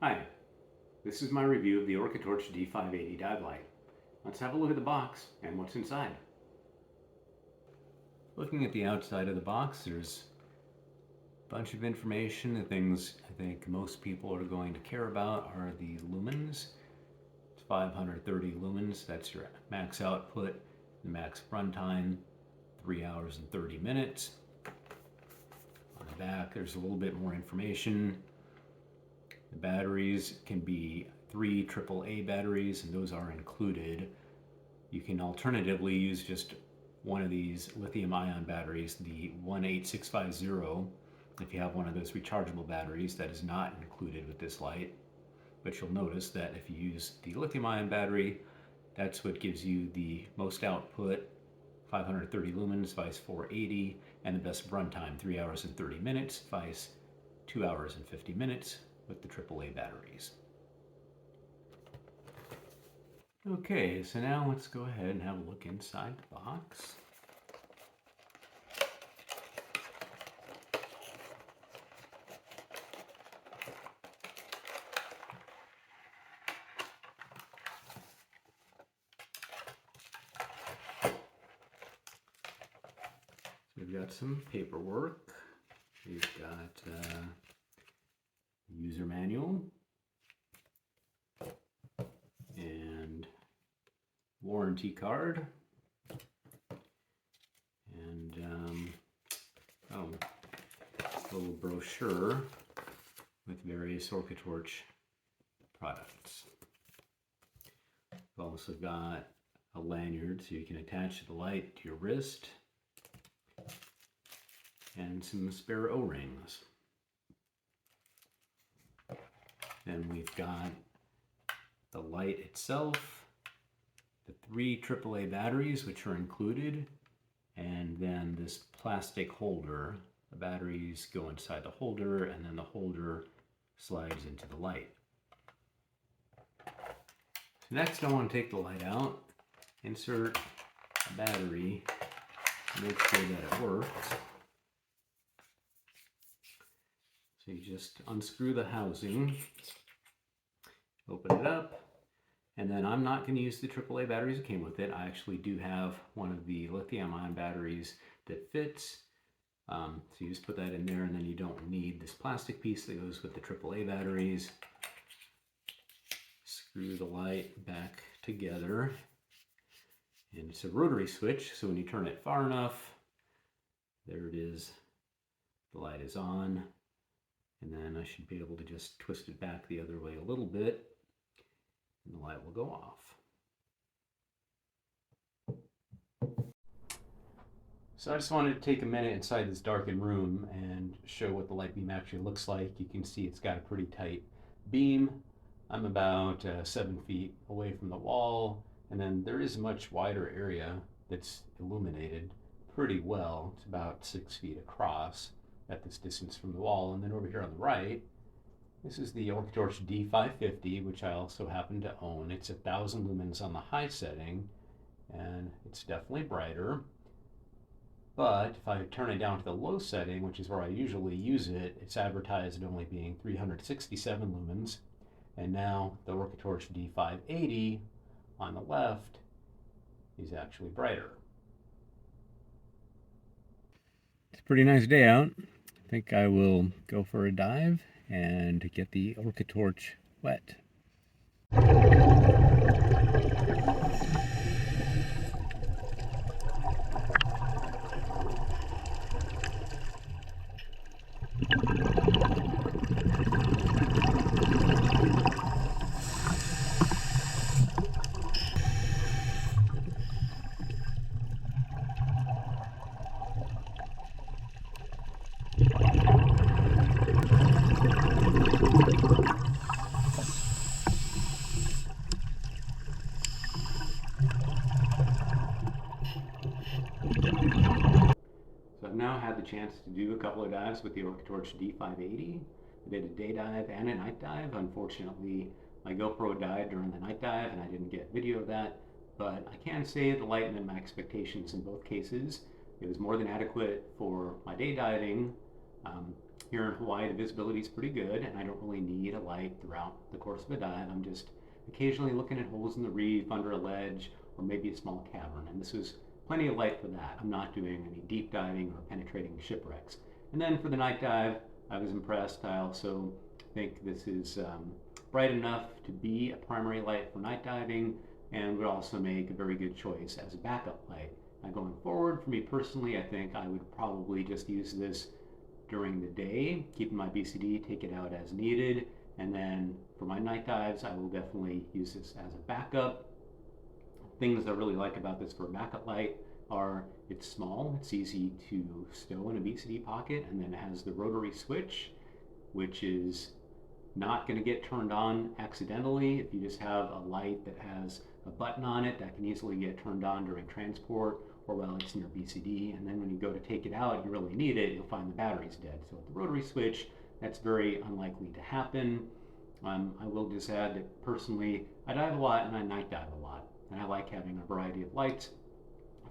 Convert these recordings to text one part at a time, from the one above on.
Hi, this is my review of the Orcatorch D580 dive light. Let's have a look at the box and what's inside. Looking at the outside of the box, there's a bunch of information. The things I think most people are going to care about are the lumens. It's 530 lumens, that's your max output. The max runtime, 3 hours and 30 minutes. On the back, there's a little bit more information. The batteries can be 3 AAA batteries, and those are included. You can alternatively use just one of these lithium-ion batteries, the 18650. If you have one of those rechargeable batteries, that is not included with this light. But you'll notice that if you use the lithium-ion battery, that's what gives you the most output, 530 lumens, vice 480, and the best runtime, 3 hours and 30 minutes, vice 2 hours and 50 minutes with the AAA batteries. Okay, so now let's go ahead and have a look inside the box. So we've got some paperwork. We've got user manual and warranty card and a little brochure with various Orcatorch products. We've also got a lanyard so you can attach the light to your wrist and some spare O-rings. Then we've got the light itself, the 3 AAA batteries which are included, and then this plastic holder. The batteries go inside the holder and then the holder slides into the light. So next I want to take the light out, insert a battery, make sure that it works. So you just unscrew the housing, open it up, and then I'm not going to use the AAA batteries that came with it. I actually do have one of the lithium-ion batteries that fits. So you just put that in there, and then you don't need this plastic piece that goes with the AAA batteries. Screw the light back together. And it's a rotary switch, so when you turn it far enough, there it is, the light is on. And then I should be able to just twist it back the other way a little bit, and the light will go off. So I just wanted to take a minute inside this darkened room and show what the light beam actually looks like. You can see it's got a pretty tight beam. I'm about 7 feet away from the wall, and then there is a much wider area that's illuminated pretty well. It's about 6 feet across at this distance from the wall. And then over here on the right, this is the Orcatorch D580, which I also happen to own. It's 1,000 lumens on the high setting, and it's definitely brighter. But if I turn it down to the low setting, which is where I usually use it, it's advertised only being 367 lumens. And now the Orcatorch D580 on the left is actually brighter. It's a pretty nice day out. I think I will go for a dive and get the Orcatorch wet. So I've now had the chance to do a couple of dives with the Orcatorch D580. I did a day dive and a night dive. Unfortunately, my GoPro died during the night dive and I didn't get video of that, but I can say the light met my expectations in both cases. It was more than adequate for my day diving. Here in Hawaii, the visibility is pretty good, and I don't really need a light throughout the course of a dive. I'm just occasionally looking at holes in the reef, under a ledge, or maybe a small cavern, and this was plenty of light for that. I'm not doing any deep diving or penetrating shipwrecks. And then for the night dive, I was impressed. I also think this is bright enough to be a primary light for night diving, and would also make a very good choice as a backup light. Now going forward, for me personally, I think I would probably just use this during the day, keeping my BCD, take it out as needed, and then for my night dives, I will definitely use this as a backup. Things I really like about this for a backup light are it's small, it's easy to stow in a BCD pocket, and then it has the rotary switch, which is not going to get turned on accidentally. If you just have a light that has a button on it, that can easily get turned on during transport or while it's in your BCD, and then when you go to take it out, you really need it, you'll find the battery's dead. So with the rotary switch, that's very unlikely to happen. I will just add that personally, I dive a lot and I night dive a lot, and I like having a variety of lights.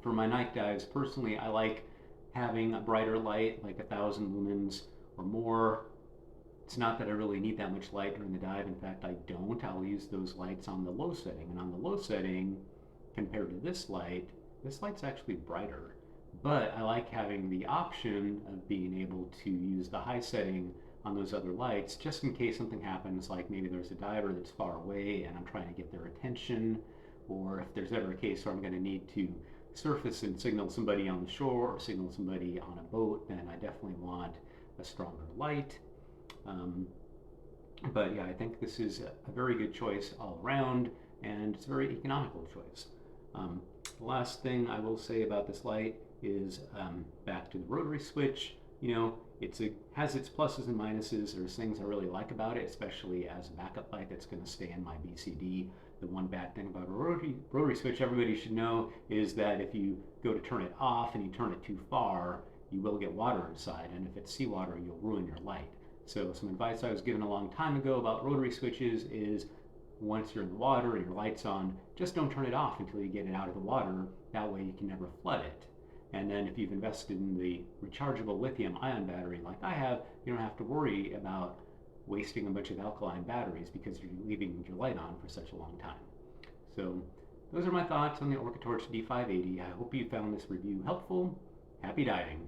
For my night dives, personally, I like having a brighter light, like 1,000 lumens or more. It's not that I really need that much light during the dive. In fact, I don't. I'll use those lights on the low setting. And on the low setting, compared to this light's actually brighter. But I like having the option of being able to use the high setting on those other lights, just in case something happens, like maybe there's a diver that's far away and I'm trying to get their attention, or if there's ever a case where I'm going to need to surface and signal somebody on the shore or signal somebody on a boat, then I definitely want a stronger light. But yeah, I think this is a very good choice all around, and it's a very economical choice. The last thing I will say about this light is back to the rotary switch. You know, it has its pluses and minuses. There's things I really like about it, especially as a backup light that's going to stay in my BCD. The one bad thing about a rotary switch everybody should know is that if you go to turn it off and you turn it too far, you will get water inside, and if it's seawater, you'll ruin your light. So some advice I was given a long time ago about rotary switches is once you're in the water and your light's on, just don't turn it off until you get it out of the water. That way you can never flood it. And then if you've invested in the rechargeable lithium ion battery like I have, you don't have to worry about wasting a bunch of alkaline batteries because you're leaving your light on for such a long time. So those are my thoughts on the Orcatorch D580. I hope you found this review helpful. Happy diving!